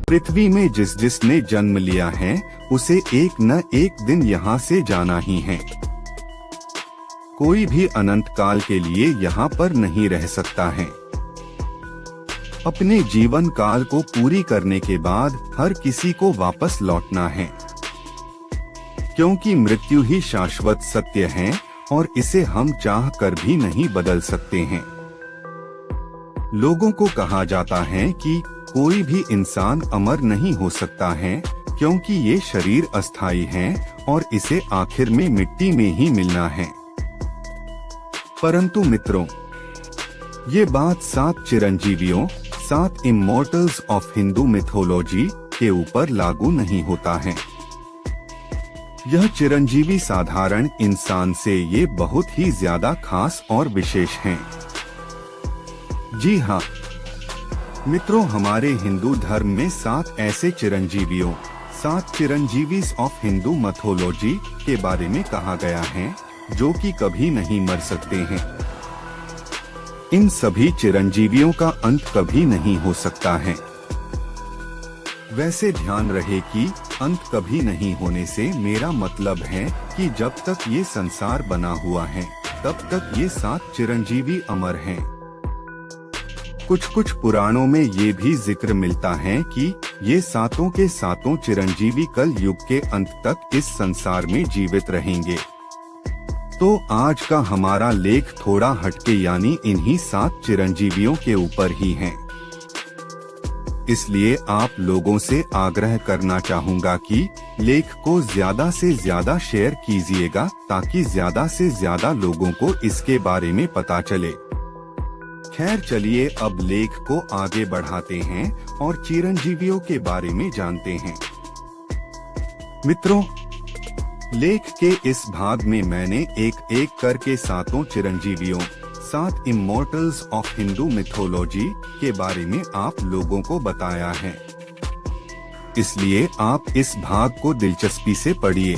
पृथ्वी में जिस जिसने जन्म लिया है उसे एक न एक दिन यहाँ से जाना ही है। कोई भी अनंत काल के लिए यहाँ पर नहीं रह सकता है। अपने जीवन काल को पूरी करने के बाद हर किसी को वापस लौटना है, क्योंकि मृत्यु ही शाश्वत सत्य है और इसे हम चाह कर भी नहीं बदल सकते हैं। लोगों को कहा जाता है कि कोई भी इंसान अमर नहीं हो सकता है, क्योंकि ये शरीर अस्थायी है और इसे आखिर में मिट्टी में ही मिलना है। परंतु मित्रों, ये बात 7 चिरंजीवियों 7 इमॉर्टल्स ऑफ हिंदू मिथोलॉजी के ऊपर लागू नहीं होता है। यह चिरंजीवी साधारण इंसान से ये बहुत ही ज्यादा खास और विशेष हैं। जी हाँ मित्रों, हमारे हिंदू धर्म में 7 ऐसे चिरंजीवियों 7 चिरंजीवीज ऑफ हिंदू मिथोलॉजी के बारे में कहा गया है जो कि कभी नहीं मर सकते हैं। इन सभी चिरंजीवियों का अंत कभी नहीं हो सकता है। वैसे ध्यान रहे कि अंत कभी नहीं होने से मेरा मतलब है कि जब तक ये संसार बना हुआ है तब तक ये 7 चिरंजीवी अमर हैं। कुछ पुराणों में ये भी जिक्र मिलता है कि ये 7 के 7 चिरंजीवी कल युग के अंत तक इस संसार में जीवित रहेंगे। तो आज का हमारा लेख थोड़ा हटके यानी इन्हीं 7 चिरंजीवियों के ऊपर ही है। इसलिए आप लोगों से आग्रह करना चाहूँगा कि लेख को ज्यादा से ज्यादा शेयर कीजिएगा ताकि ज्यादा से ज्यादा लोगों को इसके बारे में पता चले। खैर चलिए अब लेख को आगे बढ़ाते हैं और चिरंजीवियों के बारे में जानते हैं। मित्रों, लेख के इस भाग में मैंने एक एक करके 7 चिरंजीवियों 7 इमॉर्टल्स ऑफ हिंदू मिथोलॉजी के बारे में आप लोगों को बताया है। इसलिए आप इस भाग को दिलचस्पी से पढ़िए।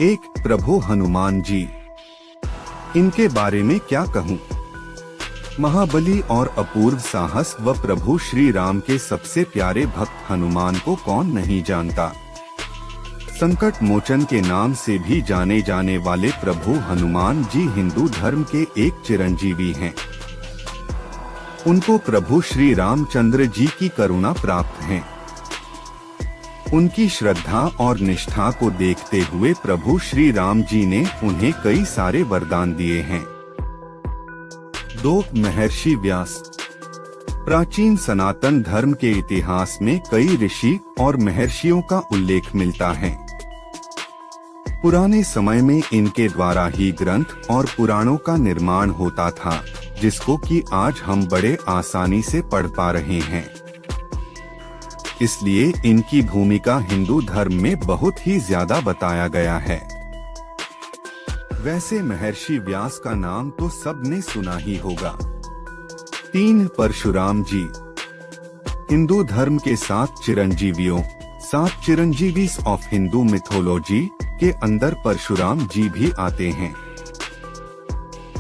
1 प्रभु हनुमान जी, इनके बारे में क्या कहूँ। महाबली और अपूर्व साहस व प्रभु श्री राम के सबसे प्यारे भक्त हनुमान को कौन नहीं जानता। संकट मोचन के नाम से भी जाने जाने वाले प्रभु हनुमान जी हिंदू धर्म के एक चिरंजीवी हैं। उनको प्रभु श्री रामचंद्र जी की करुणा प्राप्त है। उनकी श्रद्धा और निष्ठा को देखते हुए प्रभु श्री राम जी ने उन्हें कई सारे वरदान दिए हैं। 2 महर्षि व्यास, प्राचीन सनातन धर्म के इतिहास में कई ऋषि और महर्षियों का उल्लेख मिलता है। पुराने समय में इनके द्वारा ही ग्रंथ और पुराणों का निर्माण होता था, जिसको कि आज हम बड़े आसानी से पढ़ पा रहे हैं। इसलिए इनकी भूमिका हिंदू धर्म में बहुत ही ज्यादा बताया गया है। वैसे महर्षि व्यास का नाम तो सबने सुना ही होगा। 3 परशुराम जी, हिंदू धर्म के 7 चिरंजीवियों 7 चिरंजीवीज ऑफ हिंदू मिथोलॉजी के अंदर परशुराम जी भी आते हैं।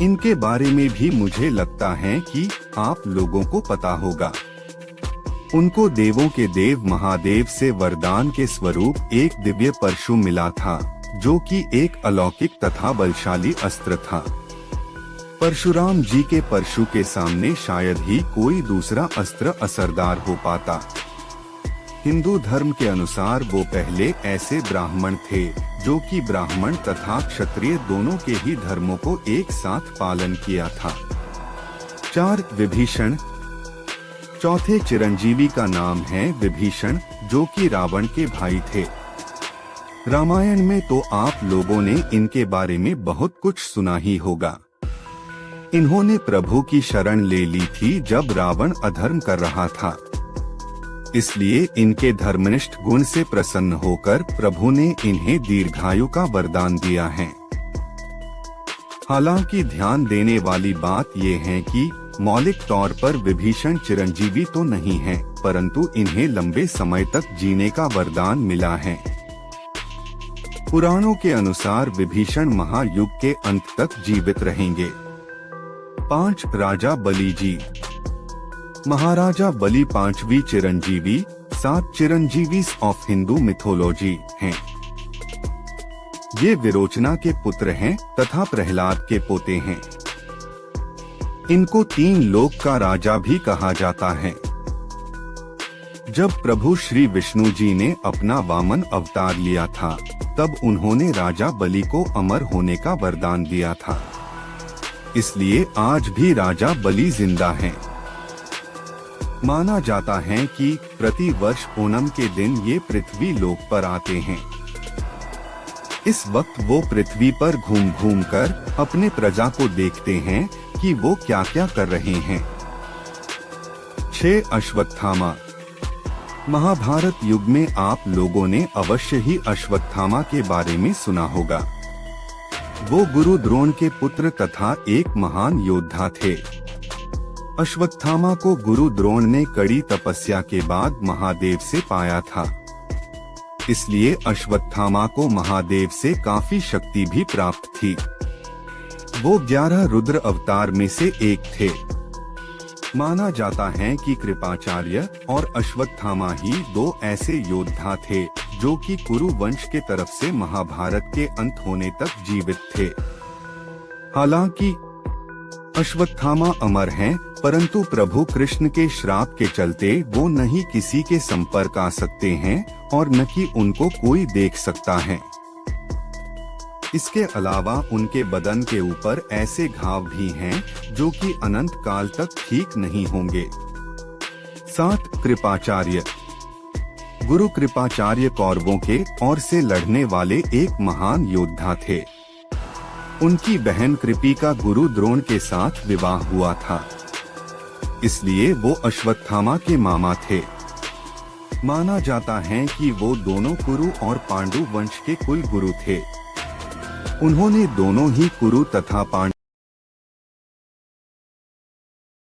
इनके बारे में भी मुझे लगता है कि आप लोगों को पता होगा। उनको देवों के देव महादेव से वरदान के स्वरूप एक दिव्य परशु मिला था, जो कि एक अलौकिक तथा बलशाली अस्त्र था। परशुराम जी के परशु के सामने शायद ही कोई दूसरा अस्त्र असरदार हो पाता। हिंदू धर्म के अनुसार वो पहले ऐसे ब्राह्मण थे जो कि ब्राह्मण तथा क्षत्रिय दोनों के ही धर्मों को एक साथ पालन किया था। 4 विभीषण, चौथे चिरंजीवी का नाम है विभीषण, जो कि रावण के भाई थे। रामायण में तो आप लोगों ने इनके बारे में बहुत कुछ सुना ही होगा। इन्होंने प्रभु की शरण ले ली थी जब रावण अधर्म कर रहा था। इसलिए इनके धर्मनिष्ठ गुण से प्रसन्न होकर प्रभु ने इन्हें दीर्घायु का वरदान दिया है। हालांकि ध्यान देने वाली बात ये है कि मौलिक तौर पर विभीषण चिरंजीवी तो नहीं है, परंतु इन्हें लंबे समय तक जीने का वरदान मिला है। पुराणों के अनुसार विभीषण महायुग के अंत तक जीवित रहेंगे। 5 राजा बलि जी, महाराजा बलि 5वीं चिरंजीवी 7 चिरंजीवी ऑफ हिंदू मिथोलॉजी हैं। ये विरोचना के पुत्र हैं तथा प्रहलाद के पोते हैं। इनको 3 लोक का राजा भी कहा जाता है। जब प्रभु श्री विष्णु जी ने अपना वामन अवतार लिया था, तब उन्होंने राजा बलि को अमर होने का वरदान दिया था। इसलिए आज भी राजा बलि जिंदा हैं। माना जाता है कि प्रति वर्ष ओणम के दिन ये पृथ्वी लोक पर आते हैं। इस वक्त वो पृथ्वी पर घूम घूम कर अपने प्रजा को देखते हैं कि वो क्या क्या कर रहे हैं। 6 अश्वत्थामा। महाभारत युग में आप लोगों ने अवश्य ही अश्वत्थामा के बारे में सुना होगा। वो गुरु द्रोण के पुत्र तथा एक महान योद्धा थे। अश्वत्थामा को गुरु द्रोण ने कड़ी तपस्या के बाद महादेव से पाया था। इसलिए अश्वत्थामा को महादेव से काफी शक्ति भी प्राप्त थी। वो 11 रुद्र अवतार में से एक थे। माना जाता है कि कृपाचार्य और अश्वत्थामा ही 2 ऐसे योद्धा थे जो कि कुरु वंश के तरफ से महाभारत के अंत होने तक जीवित थे। हालांकि अश्वत्थामा अमर हैं, परंतु प्रभु कृष्ण के श्राप के चलते वो नहीं किसी के संपर्क आ सकते हैं और न कि उनको कोई देख सकता है। इसके अलावा उनके बदन के ऊपर ऐसे घाव भी हैं जो कि अनंत काल तक ठीक नहीं होंगे। 7 कृपाचार्य। गुरु कृपाचार्य कौरवों के ओर से लड़ने वाले एक महान योद्धा थे। उनकी बहन कृपी का गुरु द्रोण के साथ विवाह हुआ था, इसलिए वो अश्वत्थामा के मामा थे। माना जाता है कि वो दोनों कुरु और पांडु वंश के कुल गुरु थे। उन्होंने दोनों ही कुरु तथा पांडु